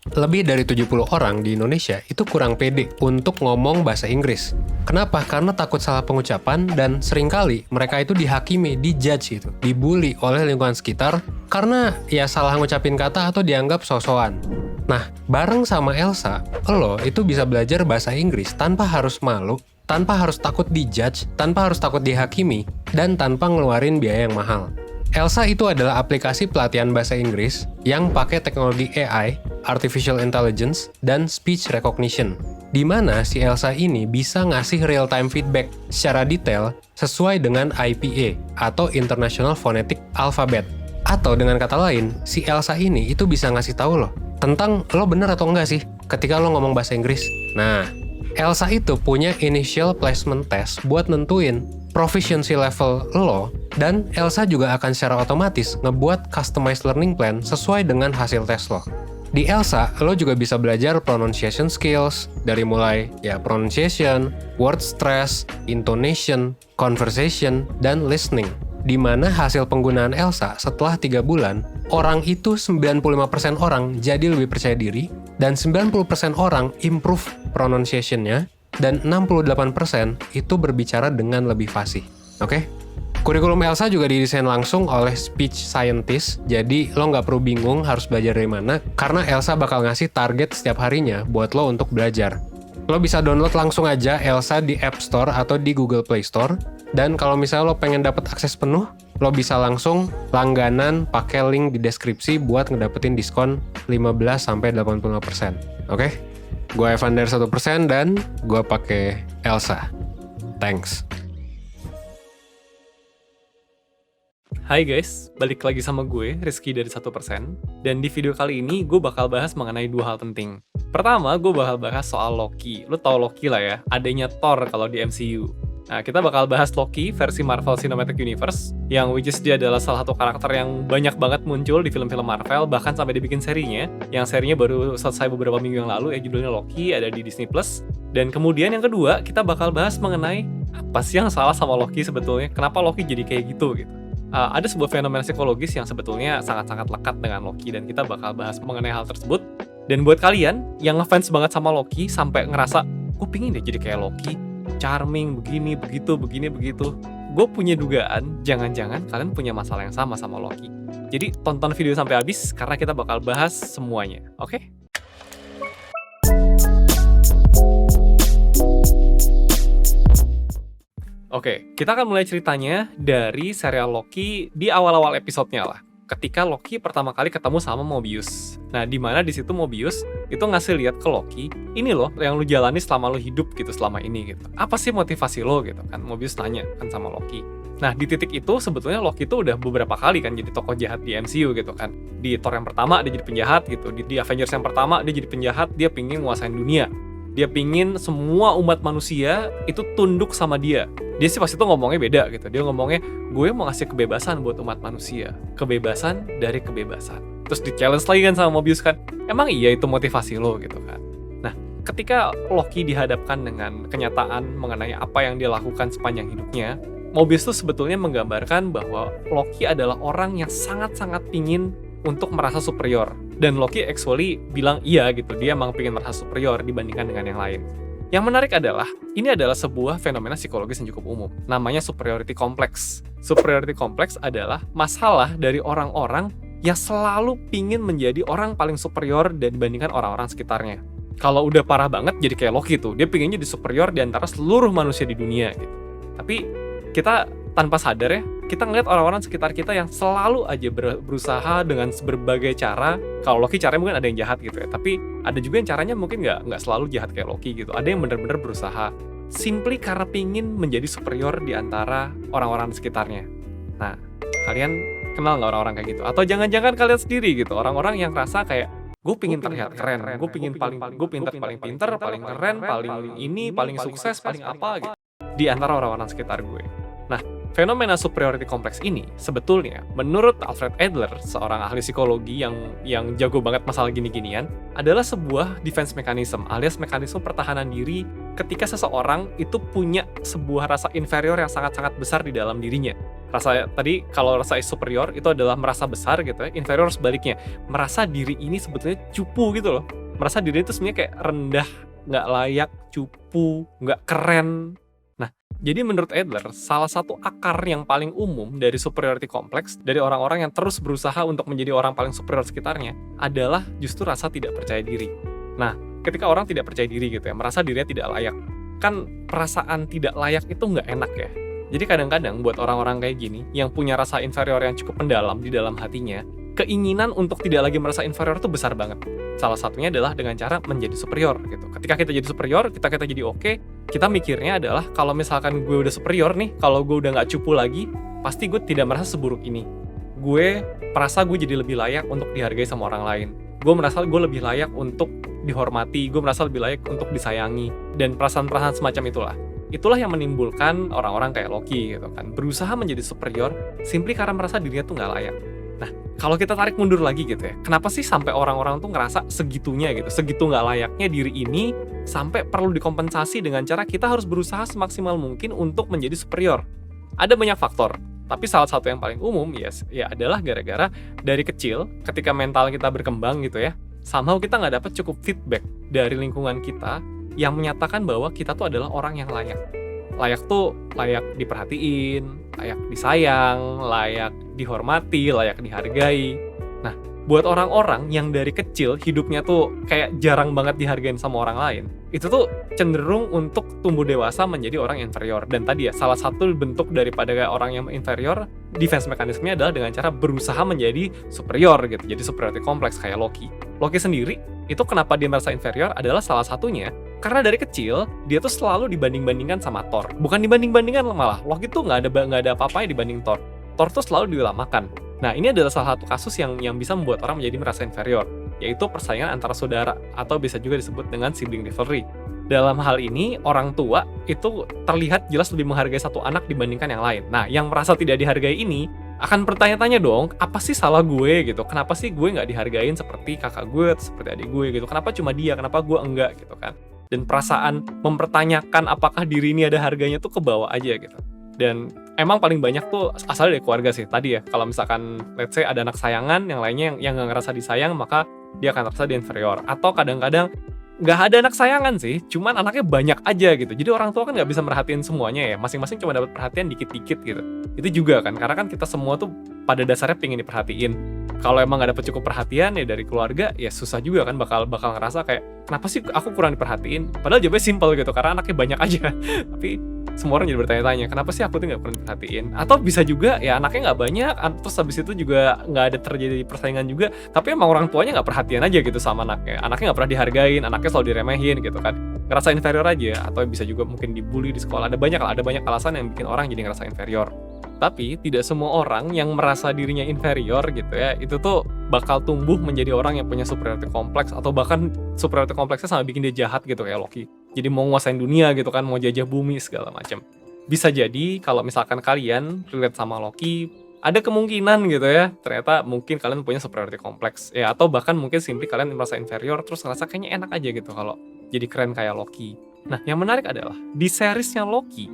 Lebih dari 70 orang di Indonesia itu kurang pede untuk ngomong bahasa Inggris. Kenapa? Karena takut salah pengucapan dan seringkali mereka itu dihakimi, dijudge gitu, dibully oleh lingkungan sekitar karena ya salah ngucapin kata atau dianggap so-soan. Nah, bareng sama Elsa, lo itu bisa belajar bahasa Inggris tanpa harus malu, tanpa harus takut dijudge, tanpa harus takut dihakimi, dan tanpa ngeluarin biaya yang mahal. Elsa itu adalah aplikasi pelatihan bahasa Inggris yang pakai teknologi AI, Artificial Intelligence, dan Speech Recognition, di mana si Elsa ini bisa ngasih real-time feedback secara detail sesuai dengan IPA atau International Phonetic Alphabet. Atau dengan kata lain, si Elsa ini itu bisa ngasih tahu lo tentang lo bener atau enggak sih ketika lo ngomong bahasa Inggris. Nah, Elsa itu punya initial placement test buat nentuin proficiency level lo, dan Elsa juga akan secara otomatis ngebuat customized learning plan sesuai dengan hasil tes lo. Di Elsa, lo juga bisa belajar pronunciation skills, dari mulai pronunciation, word stress, intonation, conversation, dan listening. Di mana hasil penggunaan Elsa setelah 3 bulan, orang itu 95% orang jadi lebih percaya diri, dan 90% orang improve pronunciation-nya, dan 68% itu berbicara dengan lebih fasih. Oke? Kurikulum Elsa juga didesain langsung oleh speech scientist, jadi lo nggak perlu bingung harus belajar dari mana, karena Elsa bakal ngasih target setiap harinya buat lo untuk belajar. Lo bisa download langsung aja Elsa di App Store atau di Google Play Store, dan kalau misalnya lo pengen dapat akses penuh, lo bisa langsung langganan pakai link di deskripsi buat ngedapetin diskon 15-85%. Oke? Gue Evander 1% dan gue pakai Elsa. Thanks. Hai guys, balik lagi sama gue, Rizky dari 1%. Dan di video kali ini, gue bakal bahas mengenai 2 hal penting. Pertama, gue bakal bahas soal Loki. Lo tau Loki lah ya, adanya Thor kalau di MCU. Nah, kita bakal bahas Loki versi Marvel Cinematic Universe, yang which is dia adalah salah satu karakter yang banyak banget muncul di film-film Marvel, bahkan sampai dibikin serinya, yang serinya baru selesai beberapa minggu yang lalu, judulnya Loki, ada di Disney+. Dan kemudian yang kedua, kita bakal bahas mengenai apa sih yang salah sama Loki sebetulnya, kenapa Loki jadi kayak gitu. Ada sebuah fenomena psikologis yang sebetulnya sangat-sangat lekat dengan Loki, dan kita bakal bahas mengenai hal tersebut. Dan buat kalian yang ngefans banget sama Loki sampai ngerasa, gue pingin deh jadi kayak Loki, charming, begini, begitu, gue punya dugaan, jangan-jangan kalian punya masalah yang sama Loki. Jadi tonton video sampai habis, karena kita bakal bahas semuanya, oke? Oke, kita akan mulai ceritanya dari serial Loki di awal-awal episodenya lah. Ketika Loki pertama kali ketemu sama Mobius. Nah, di mana di situ Mobius itu ngasih lihat ke Loki, ini loh yang lu jalani selama lu hidup gitu selama ini gitu. Apa sih motivasi lo gitu kan? Mobius tanya kan sama Loki. Nah, di titik itu sebetulnya Loki itu udah beberapa kali kan jadi tokoh jahat di MCU gitu kan. Di Thor yang pertama dia jadi penjahat gitu. Di Avengers yang pertama dia jadi penjahat, dia pingin nguasain dunia. Dia pingin semua umat manusia itu tunduk sama dia. Dia sih pasti tuh ngomongnya beda gitu. Dia ngomongnya, gue mau ngasih kebebasan buat umat manusia. Kebebasan dari kebebasan. Terus di-challenge lagi kan sama Mobius kan, emang iya itu motivasi lo gitu kan. Nah, ketika Loki dihadapkan dengan kenyataan mengenai apa yang dia lakukan sepanjang hidupnya, Mobius tuh sebetulnya menggambarkan bahwa Loki adalah orang yang sangat-sangat pingin untuk merasa superior. Dan Loki actually bilang iya gitu, dia emang pingin merasa superior dibandingkan dengan yang lain. Yang menarik adalah, ini adalah sebuah fenomena psikologis yang cukup umum. Namanya superiority complex. Superiority complex adalah masalah dari orang-orang yang selalu pingin menjadi orang paling superior dan dibandingkan orang-orang sekitarnya. Kalau udah parah banget, jadi kayak Loki tuh. Dia pinginnya jadi superior di antara seluruh manusia di dunia gitu. Tapi kita tanpa sadar ya, kita ngeliat orang-orang sekitar kita yang selalu aja berusaha dengan berbagai cara. Kalau Loki caranya mungkin ada yang jahat gitu ya, tapi ada juga yang caranya mungkin nggak selalu jahat kayak Loki gitu. Ada yang benar-benar berusaha simply karena pingin menjadi superior di antara orang-orang sekitarnya. Nah, kalian kenal nggak orang-orang kayak gitu? Atau jangan-jangan kalian sendiri gitu, orang-orang yang rasa kayak gue pingin terlihat keren, gue pingin paling pinter, paling keren, paling sukses, paling apa gitu di antara orang-orang sekitar gue. Nah, fenomena superiority complex ini sebetulnya menurut Alfred Adler, seorang ahli psikologi yang jago banget masalah gini-ginian, adalah sebuah defense mechanism alias mekanisme pertahanan diri ketika seseorang itu punya sebuah rasa inferior yang sangat-sangat besar di dalam dirinya. Tadi kalau rasa superior itu adalah merasa besar gitu ya, inferior sebaliknya, merasa diri ini sebetulnya cupu gitu loh. merasa diri itu sebenarnya kayak rendah, nggak layak, cupu, nggak keren. Nah, jadi menurut Adler, salah satu akar yang paling umum dari superiority complex, dari orang-orang yang terus berusaha untuk menjadi orang paling superior sekitarnya, adalah justru rasa tidak percaya diri. Nah, ketika orang tidak percaya diri gitu ya, merasa dirinya tidak layak, kan perasaan tidak layak itu nggak enak ya. Jadi kadang-kadang buat orang-orang kayak gini, yang punya rasa inferior yang cukup mendalam di dalam hatinya, keinginan untuk tidak lagi merasa inferior itu besar banget. Salah satunya adalah dengan cara menjadi superior gitu. Ketika kita jadi superior, kita jadi oke, kita mikirnya adalah kalau misalkan gue udah superior nih, kalau gue udah nggak cupu lagi, pasti gue tidak merasa seburuk ini. Gue merasa gue jadi lebih layak untuk dihargai sama orang lain. Gue merasa gue lebih layak untuk dihormati, gue merasa lebih layak untuk disayangi, dan perasaan-perasaan semacam itulah. Itulah yang menimbulkan orang-orang kayak Loki gitu kan, berusaha menjadi superior simply karena merasa dirinya tuh nggak layak. Nah, kalau kita tarik mundur lagi gitu ya, kenapa sih sampai orang-orang tuh ngerasa segitunya gitu, segitu nggak layaknya diri ini, sampai perlu dikompensasi dengan cara kita harus berusaha semaksimal mungkin untuk menjadi superior? Ada banyak faktor, tapi salah satu yang paling umum ya adalah gara-gara dari kecil, ketika mental kita berkembang gitu ya, somehow kita nggak dapat cukup feedback dari lingkungan kita yang menyatakan bahwa kita tuh adalah orang yang layak. Layak tuh layak diperhatiin, layak disayang, layak dihormati, layak dihargai. Nah, buat orang-orang yang dari kecil hidupnya tuh kayak jarang banget dihargain sama orang lain, itu tuh cenderung untuk tumbuh dewasa menjadi orang inferior. Dan tadi ya, salah satu bentuk daripada kayak orang yang inferior, defense mekanismenya adalah dengan cara berusaha menjadi superior gitu, jadi superiority complex kayak Loki. Loki sendiri, itu kenapa dia merasa inferior adalah salah satunya karena dari kecil dia tuh selalu dibanding-bandingkan sama Thor. Bukan dibanding-bandingkan malah, Loki tuh nggak ada apa-apanya dibanding Thor. Thor tuh selalu dilamakan. Nah, ini adalah salah satu kasus yang bisa membuat orang menjadi merasa inferior, yaitu persaingan antara saudara, atau bisa juga disebut dengan sibling rivalry. Dalam hal ini, orang tua itu terlihat jelas lebih menghargai satu anak dibandingkan yang lain. Nah, yang merasa tidak dihargai ini akan bertanya-tanya dong, apa sih salah gue gitu? Kenapa sih gue nggak dihargain seperti kakak gue, atau seperti adik gue gitu? Kenapa cuma dia, kenapa gue enggak gitu kan? Dan perasaan mempertanyakan apakah diri ini ada harganya tuh kebawa aja gitu. Dan emang paling banyak tuh asal dari keluarga sih. Tadi ya, kalau misalkan let's say ada anak sayangan, yang lainnya yang nggak ngerasa disayang, maka dia akan merasa dia inferior. Atau kadang-kadang nggak ada anak sayangan sih, cuman anaknya banyak aja gitu. Jadi orang tua kan nggak bisa merhatiin semuanya ya, masing-masing cuma dapat perhatian dikit-dikit gitu. Itu juga kan, karena kan kita semua tuh pada dasarnya pengen diperhatiin. Kalau emang nggak dapat cukup perhatian ya dari keluarga, ya susah juga kan, bakal ngerasa kayak kenapa sih aku kurang diperhatiin? Padahal jawabnya simple gitu, karena anaknya banyak aja. Tapi semua orang jadi bertanya-tanya, kenapa sih aku tuh nggak pernah diperhatiin? Atau bisa juga ya anaknya nggak banyak, terus habis itu juga nggak ada terjadi persaingan juga, tapi emang orang tuanya nggak perhatian aja gitu sama anaknya. Anaknya nggak pernah dihargain, anaknya selalu diremehin gitu kan, ngerasa inferior aja. Atau bisa juga mungkin dibully di sekolah. Ada banyak alasan yang bikin orang jadi ngerasa inferior. Tapi tidak semua orang yang merasa dirinya inferior gitu ya, itu tuh bakal tumbuh menjadi orang yang punya superiority complex, atau bahkan superiority complexnya sampai bikin dia jahat gitu kayak Loki. Jadi mau nguasain dunia gitu kan, mau jajah bumi segala macam. Bisa jadi kalau misalkan kalian relate sama Loki, ada kemungkinan gitu ya, ternyata mungkin kalian punya superiority complex ya, atau bahkan mungkin simply kalian merasa inferior terus ngerasa kayaknya enak aja gitu kalau jadi keren kayak Loki. Nah, yang menarik adalah di seriesnya Loki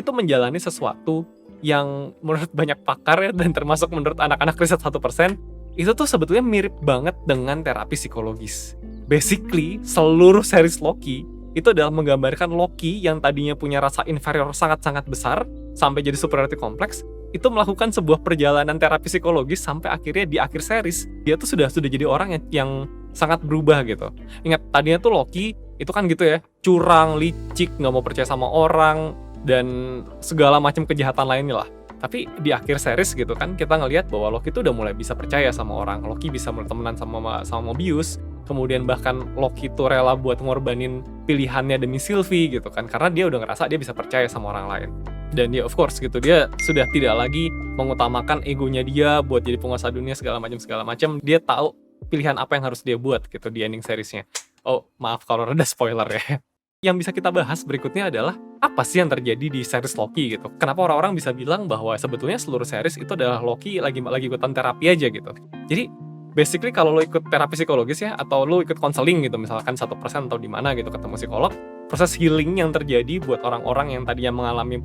tuh menjalani sesuatu yang menurut banyak pakar ya, dan termasuk menurut anak-anak riset 1%, itu tuh sebetulnya mirip banget dengan terapi psikologis. Basically, seluruh series Loki itu adalah menggambarkan Loki yang tadinya punya rasa inferior sangat-sangat besar sampai jadi superiority complex, itu melakukan sebuah perjalanan terapi psikologis sampai akhirnya di akhir series dia tuh sudah jadi orang yang sangat berubah gitu. Ingat, tadinya tuh Loki itu kan gitu ya, curang, licik, nggak mau percaya sama orang, dan segala macam kejahatan lainnya lah. Tapi di akhir series gitu kan, kita ngelihat bahwa Loki tuh udah mulai bisa percaya sama orang. Loki bisa bertemanan sama Mobius. Kemudian bahkan Loki tuh rela buat ngorbanin pilihannya demi Sylvie gitu kan, karena dia udah ngerasa dia bisa percaya sama orang lain. Dan dia of course gitu, dia sudah tidak lagi mengutamakan egonya dia buat jadi penguasa dunia segala macam. Dia tahu pilihan apa yang harus dia buat gitu di ending seriesnya. Oh, maaf kalau rada spoiler ya. Yang bisa kita bahas berikutnya adalah apa sih yang terjadi di series Loki gitu. Kenapa orang-orang bisa bilang bahwa sebetulnya seluruh series itu adalah Loki lagi ikutan terapi aja gitu. Jadi basically kalau lo ikut terapi psikologis ya, atau lo ikut konseling gitu, misalkan 1% atau di mana gitu ketemu psikolog, proses healing yang terjadi buat orang-orang yang tadinya mengalami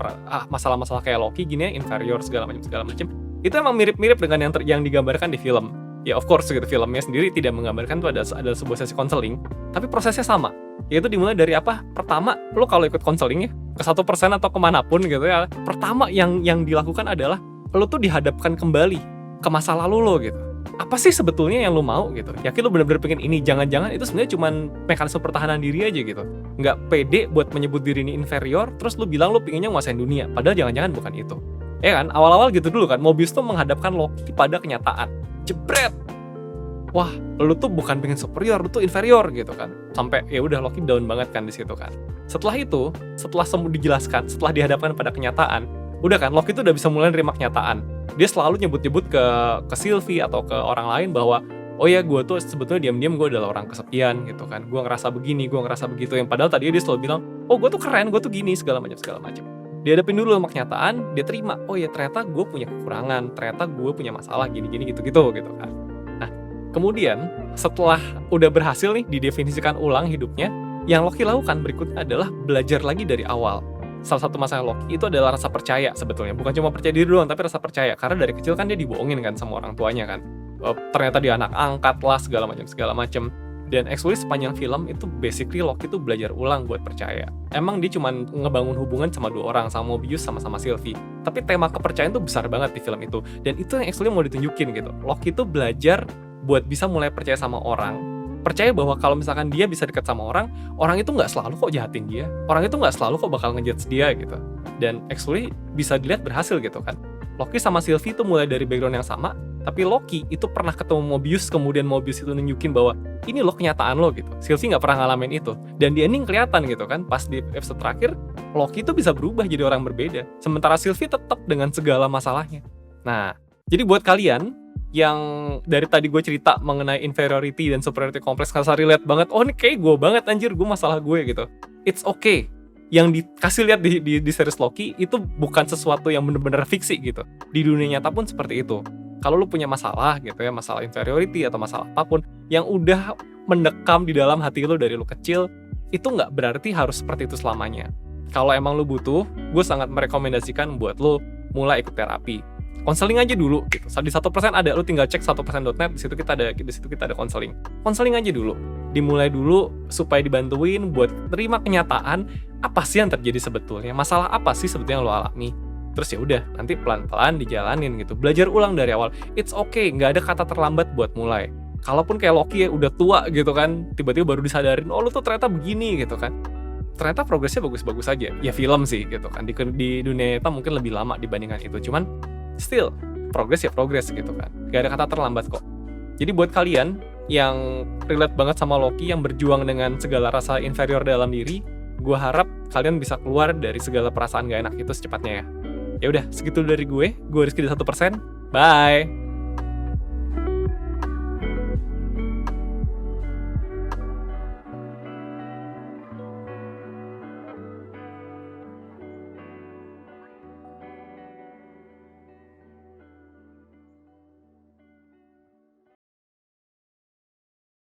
masalah-masalah kayak Loki gini ya, inferior segala macam, itu emang mirip-mirip dengan yang digambarkan di film. Ya of course gitu, filmnya sendiri tidak menggambarkan tuh ada sebuah sesi konseling, tapi prosesnya sama. Yaitu dimulai dari apa? Pertama, lo kalau ikut konseling ya, ke 1% atau kemanapun gitu ya, pertama yang dilakukan adalah lo tuh dihadapkan kembali ke masa lalu lo gitu. Apa sih sebetulnya yang lo mau gitu? Yakin lo benar-benar pengen ini? Jangan-jangan itu sebenarnya cuma mekanisme pertahanan diri aja gitu. Nggak pede buat menyebut diri ini inferior, terus lo bilang lo pengennya nguasain dunia. Padahal jangan-jangan bukan itu. Ya kan? Awal-awal gitu dulu kan, Mobius tuh menghadapkan Loki pada kenyataan. Jebret! Wah, lu tuh bukan pengen superior, lu tuh inferior gitu kan. Sampai ya udah Loki down banget kan di situ kan. Setelah itu, setelah semua dijelaskan, setelah dihadapkan pada kenyataan, udah kan Loki tuh udah bisa mulai nerima kenyataan. Dia selalu nyebut-nyebut ke Sylvie atau ke orang lain bahwa oh ya gue tuh sebetulnya diam-diam gue adalah orang kesepian gitu kan. Gue ngerasa begini, gue ngerasa begitu. Yang padahal tadi dia selalu bilang, "Oh, gue tuh keren, gue tuh gini segala macam." Dihadapin dulu sama kenyataan, dia terima, oh ya ternyata gue punya kekurangan, ternyata gue punya masalah gini-gini gitu-gitu gitu kan. Nah, kemudian setelah udah berhasil nih didefinisikan ulang hidupnya, yang Loki lakukan berikutnya adalah belajar lagi dari awal. Salah satu masalah Loki itu adalah rasa percaya sebetulnya, bukan cuma percaya diri doang, tapi rasa percaya, karena dari kecil kan dia dibohongin kan sama orang tuanya kan. Ternyata dia anak angkat lah segala macam. Dan actually sepanjang film itu basically Loki tuh belajar ulang buat percaya. Emang dia cuma ngebangun hubungan sama dua orang, sama Mobius sama Sylvie. Tapi tema kepercayaan tuh besar banget di film itu. Dan itu yang actually mau ditunjukin gitu. Loki tuh belajar buat bisa mulai percaya sama orang. Percaya bahwa kalau misalkan dia bisa dekat sama orang itu nggak selalu kok jahatin dia. Orang itu nggak selalu kok bakal ngejudge dia gitu. Dan actually bisa dilihat berhasil gitu kan. Loki sama Sylvie tuh mulai dari background yang sama, tapi Loki itu pernah ketemu Mobius, kemudian Mobius itu nunjukin bahwa ini loh kenyataan lo gitu. Sylvie nggak pernah ngalamin itu. Dan di ending kelihatan gitu kan, pas di episode terakhir, Loki itu bisa berubah jadi orang berbeda. Sementara Sylvie tetap dengan segala masalahnya. Nah, jadi buat kalian yang dari tadi gue cerita mengenai inferiority dan superiority complex, ngerasa relate banget, oh ini kayak gue banget anjir, gue masalah gue gitu. It's okay. Yang dikasih lihat di series Loki itu bukan sesuatu yang benar-benar fiksi gitu. Di dunia nyata pun seperti itu. Kalau lu punya masalah gitu ya, masalah inferiority atau masalah apapun yang udah mendekam di dalam hati lu dari lu kecil, itu nggak berarti harus seperti itu selamanya. Kalau emang lu butuh, gue sangat merekomendasikan buat lu mulai ikut terapi. Konseling aja dulu gitu. Di 1% ada, lu tinggal cek 1%.net, di situ kita ada konseling. Konseling aja dulu. Dimulai dulu supaya dibantuin buat terima kenyataan apa sih yang terjadi sebetulnya, masalah apa sih sebetulnya yang lo alami. Terus ya udah, nanti pelan-pelan dijalanin gitu. Belajar ulang dari awal. It's okay, nggak ada kata terlambat buat mulai. Kalaupun kayak Loki ya udah tua gitu kan, tiba-tiba baru disadarin, oh lu tuh ternyata begini gitu kan. Ternyata progresnya bagus-bagus aja. Ya film sih gitu kan. Di dunia nyata mungkin lebih lama dibandingkan itu. Cuman still, progress ya progress gitu kan. Gak ada kata terlambat kok. Jadi buat kalian yang relate banget sama Loki, yang berjuang dengan segala rasa inferior dalam diri, gue harap kalian bisa keluar dari segala perasaan gak enak itu secepatnya ya. Ya udah, segitu dari gue Rizky di 1%. Bye!